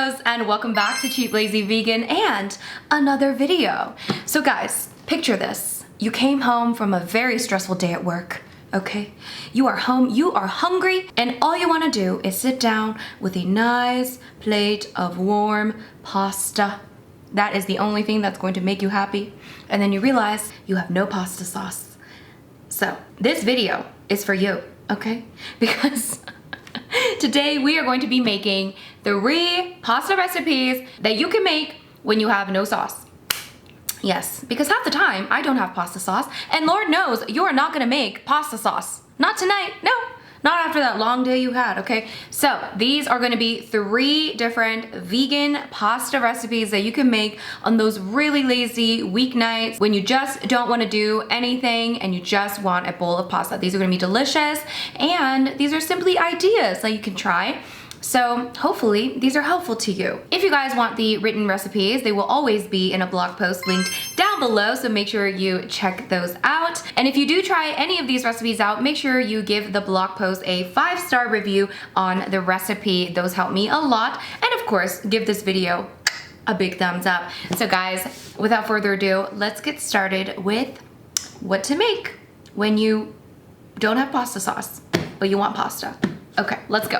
kiddos, and welcome back to Cheap Lazy Vegan and another video. So guys, picture this. You came home from a very stressful day at work, okay? You are home, you are hungry, and all you want to do is sit down with a nice plate of warm pasta. That is the only thing that's going to make you happy. And then you realize you have no pasta sauce. So this video is for you, okay? Because today we are going to be making 3 pasta recipes that you can make when you have no sauce. Yes, because half the time I don't have pasta sauce, and Lord knows you are not gonna make pasta sauce. Not tonight, no. Not after that long day you had, okay? So these are gonna be 3 different vegan pasta recipes that you can make on those really lazy weeknights when you just don't wanna do anything and you just want a bowl of pasta. These are gonna be delicious, and these are simply ideas that you can try. So hopefully these are helpful to you. If you guys want the written recipes, they will always be in a blog post linked down below, so make sure you check those out. And if you do try any of these recipes out, make sure you give the blog post a 5-star review on the recipe. Those help me a lot. And of course, give this video a big thumbs up. So guys, without further ado, let's get started with what to make when you don't have pasta sauce, but you want pasta. Okay, let's go.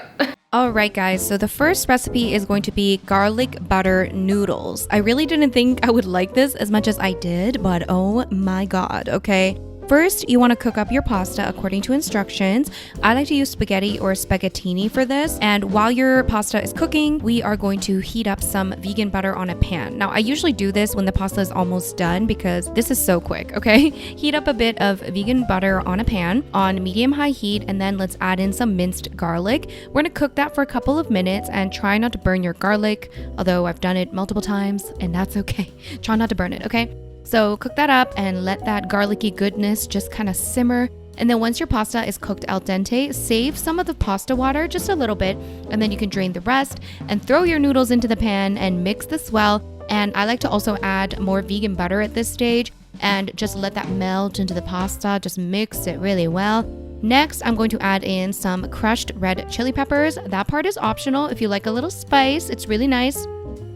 Alright guys, so the first recipe is going to be garlic butter noodles. I really didn't think I would like this as much as I did, but oh my god, okay? First, you want to cook up your pasta according to instructions. I like to use spaghetti or spaghettini for this. And while your pasta is cooking, we are going to heat up some vegan butter on a pan. Now, I usually do this when the pasta is almost done because this is so quick, okay? Heat up a bit of vegan butter on a pan on medium-high heat, and then let's add in some minced garlic. We're going to cook that for a couple of minutes and try not to burn your garlic, although I've done it multiple times and that's okay. Try not to burn it, okay? So cook that up and let that garlicky goodness just kind of simmer. And then once your pasta is cooked al dente, save some of the pasta water, just a little bit, and then you can drain the rest and throw your noodles into the pan and mix this well. And I like to also add more vegan butter at this stage and just let that melt into the pasta, just mix it really well. Next, I'm going to add in some crushed red chili peppers. That part is optional if you like a little spice, it's really nice.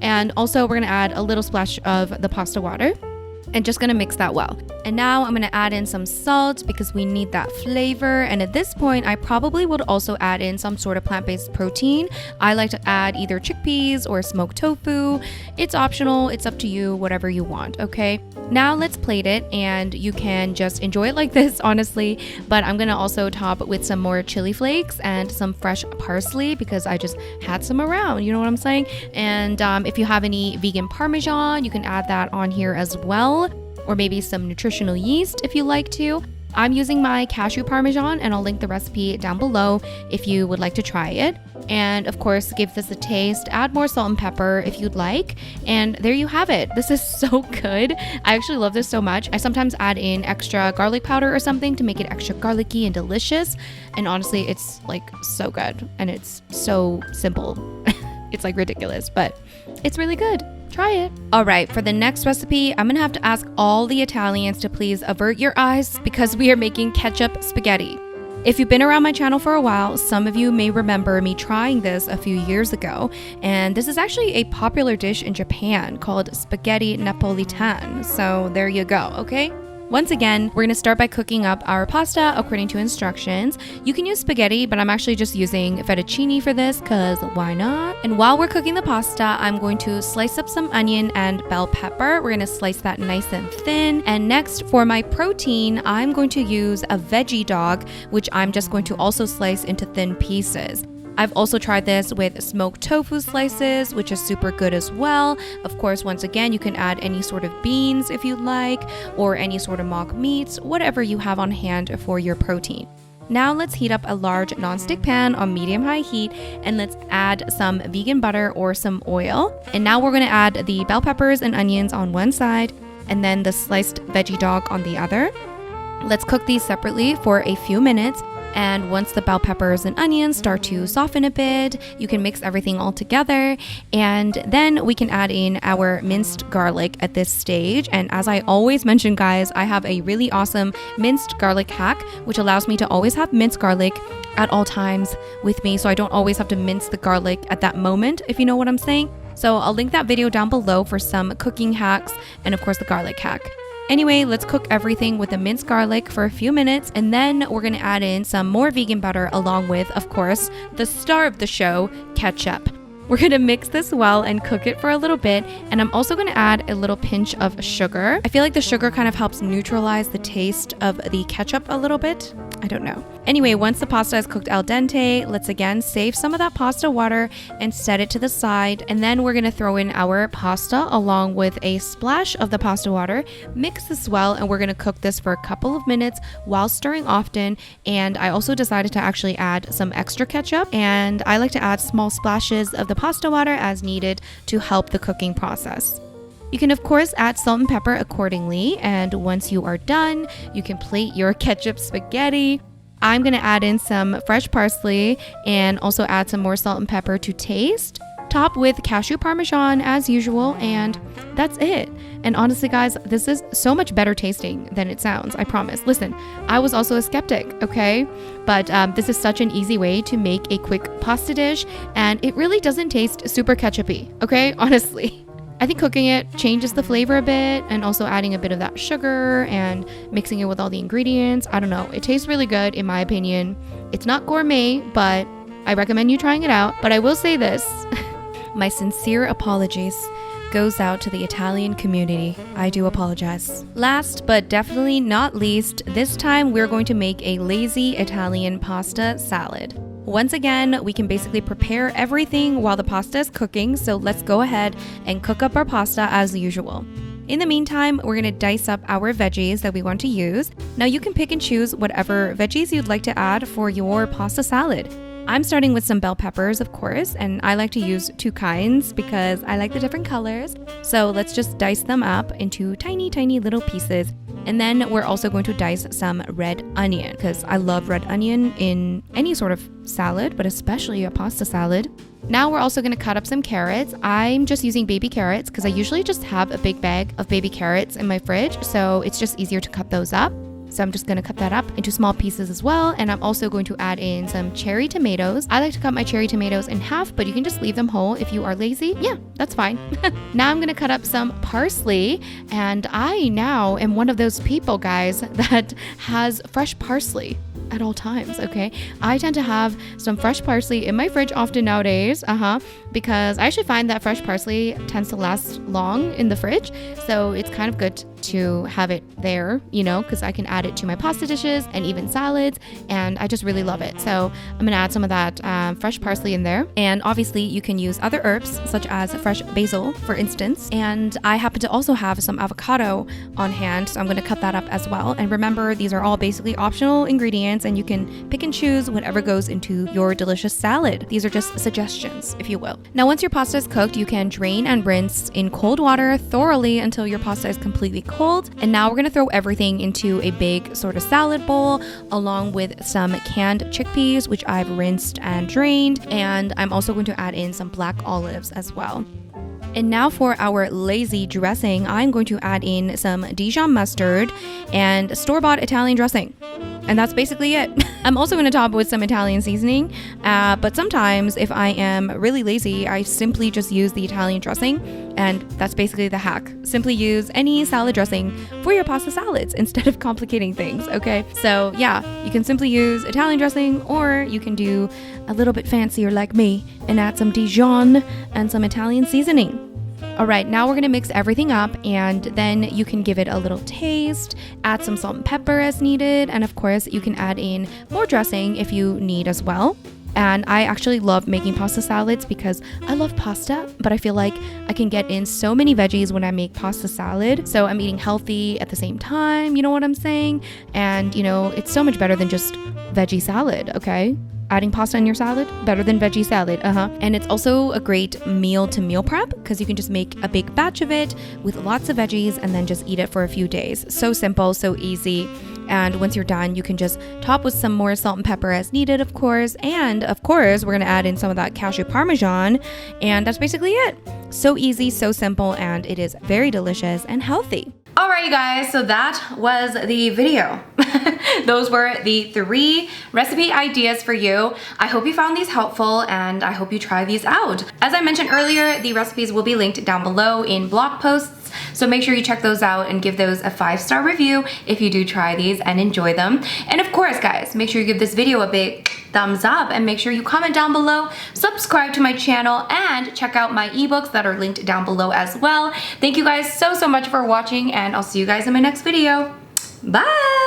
And also we're gonna add a little splash of the pasta water. And just gonna mix that well. And now I'm gonna add in some salt because we need that flavor. And at this point, I probably would also add in some sort of plant-based protein. I like to add either chickpeas or smoked tofu. It's optional, it's up to you, whatever you want, okay? Now let's plate it, and you can just enjoy it like this, honestly. But I'm gonna also top with some more chili flakes and some fresh parsley because I just had some around, you know what I'm saying? And if you have any vegan Parmesan, you can add that on here as well. Or maybe some nutritional yeast if you like to. I'm using my cashew Parmesan, and I'll link the recipe down below if you would like to try it. And of course, give this a taste. Add more salt and pepper if you'd like. And there you have it. This is so good. I actually love this so much. I sometimes add in extra garlic powder or something to make it extra garlicky and delicious. And honestly, it's like so good. And it's so simple. It's like ridiculous, but it's really good. Try it. All right, for the next recipe, I'm gonna have to ask all the Italians to please avert your eyes because we are making ketchup spaghetti. If you've been around my channel for a while, some of you may remember me trying this a few years ago, and this is actually a popular dish in Japan called spaghetti napolitan. So there you go, okay? Once again, we're gonna start by cooking up our pasta according to instructions. You can use spaghetti, but I'm actually just using fettuccine for this because why not? And while we're cooking the pasta, I'm going to slice up some onion and bell pepper. We're gonna slice that nice and thin. And next, for my protein, I'm going to use a veggie dog, which I'm just going to also slice into thin pieces. I've also tried this with smoked tofu slices, which is super good as well. Of course, once again, you can add any sort of beans if you'd like, or any sort of mock meats, whatever you have on hand for your protein. Now let's heat up a large nonstick pan on medium-high heat, and let's add some vegan butter or some oil. And now we're gonna add the bell peppers and onions on one side, and then the sliced veggie dog on the other. Let's cook these separately for a few minutes. And once the bell peppers and onions start to soften a bit, you can mix everything all together. And then we can add in our minced garlic at this stage. And as I always mention, guys, I have a really awesome minced garlic hack, which allows me to always have minced garlic at all times with me, so I don't always have to mince the garlic at that moment, if you know what I'm saying. So I'll link that video down below for some cooking hacks and of course the garlic hack. Anyway, let's cook everything with the minced garlic for a few minutes, and then we're gonna add in some more vegan butter along with, of course, the star of the show, ketchup. We're gonna mix this well and cook it for a little bit, and I'm also gonna add a little pinch of sugar. I feel like the sugar kind of helps neutralize the taste of the ketchup a little bit. I don't know. Anyway, once the pasta is cooked al dente, let's again save some of that pasta water and set it to the side, and then we're gonna throw in our pasta along with a splash of the pasta water. Mix this well, and we're gonna cook this for a couple of minutes while stirring often. And I also decided to actually add some extra ketchup, and I like to add small splashes of the pasta water as needed to help the cooking process. You can of course add salt and pepper accordingly, and once you are done, you can plate your ketchup spaghetti. I'm gonna add in some fresh parsley and also add some more salt and pepper to taste. Top with cashew parmesan as usual, and that's it. And honestly, guys, this is so much better tasting than it sounds, I promise. Listen, I was also a skeptic, okay? But this is such an easy way to make a quick pasta dish, and it really doesn't taste super ketchup-y, okay? Honestly. I think cooking it changes the flavor a bit, and also adding a bit of that sugar and mixing it with all the ingredients. I don't know. It tastes really good in my opinion. It's not gourmet, but I recommend you trying it out. But I will say this. My sincere apologies goes out to the Italian community. I do apologize. Last but definitely not least, this time we're going to make a lazy Italian pasta salad. Once again, we can basically prepare everything while the pasta is cooking, so let's go ahead and cook up our pasta as usual. In the meantime, we're gonna dice up our veggies that we want to use. Now you can pick and choose whatever veggies you'd like to add for your pasta salad. I'm starting with some bell peppers, of course, and I like to use two kinds because I like the different colors. So let's just dice them up into tiny, tiny little pieces. And then we're also going to dice some red onion because I love red onion in any sort of salad, but especially a pasta salad. Now we're also going to cut up some carrots. I'm just using baby carrots because I usually just have a big bag of baby carrots in my fridge, so it's just easier to cut those up. So I'm just going to cut that up into small pieces as well. And I'm also going to add in some cherry tomatoes. I like to cut my cherry tomatoes in half, but you can just leave them whole if you are lazy. Yeah, that's fine. Now I'm going to cut up some parsley. And I now am one of those people, guys, that has fresh parsley at all times, okay? I tend to have some fresh parsley in my fridge often nowadays, because I actually find that fresh parsley tends to last long in the fridge. So it's kind of good to have it there, you know, because I can add it to my pasta dishes and even salads, and I just really love it. So I'm gonna add some of that fresh parsley in there. And obviously you can use other herbs such as fresh basil, for instance. And I happen to also have some avocado on hand, so I'm gonna cut that up as well. And remember, these are all basically optional ingredients, and you can pick and choose whatever goes into your delicious salad. These are just suggestions, if you will. Now, once your pasta is cooked, you can drain and rinse in cold water thoroughly until your pasta is completely cold. And now we're gonna throw everything into a big sort of salad bowl along with some canned chickpeas, which I've rinsed and drained. And I'm also going to add in some black olives as well. And now for our lazy dressing, I'm going to add in some Dijon mustard and store-bought Italian dressing. And that's basically it. I'm also going to top with some Italian seasoning, but sometimes if I am really lazy, I simply just use the Italian dressing, and that's basically the hack. Simply use any salad dressing for your pasta salads instead of complicating things, okay? So yeah, you can simply use Italian dressing, or you can do a little bit fancier like me and add some Dijon and some Italian seasoning. All right, now we're gonna mix everything up, and then you can give it a little taste, add some salt and pepper as needed, and of course you can add in more dressing if you need as well. And I actually love making pasta salads because I love pasta, but I feel like I can get in so many veggies when I make pasta salad. So I'm eating healthy at the same time, you know what I'm saying? And you know, it's so much better than just veggie salad, okay? Adding pasta in your salad, better than veggie salad, And it's also a great meal to meal prep because you can just make a big batch of it with lots of veggies and then just eat it for a few days. So simple, so easy. And once you're done, you can just top with some more salt and pepper as needed, of course. And of course, we're gonna add in some of that cashew parmesan. And that's basically it. So easy, so simple, and it is very delicious and healthy. All right, you guys, so that was the video. Those were the 3 recipe ideas for you. I hope you found these helpful and I hope you try these out. As I mentioned earlier, the recipes will be linked down below in blog posts. So make sure you check those out and give those a 5-star review if you do try these and enjoy them. And of course, guys, make sure you give this video a big thumbs up and make sure you comment down below, subscribe to my channel, and check out my ebooks that are linked down below as well. Thank you guys so much for watching, and I'll see you guys in my next video. Bye!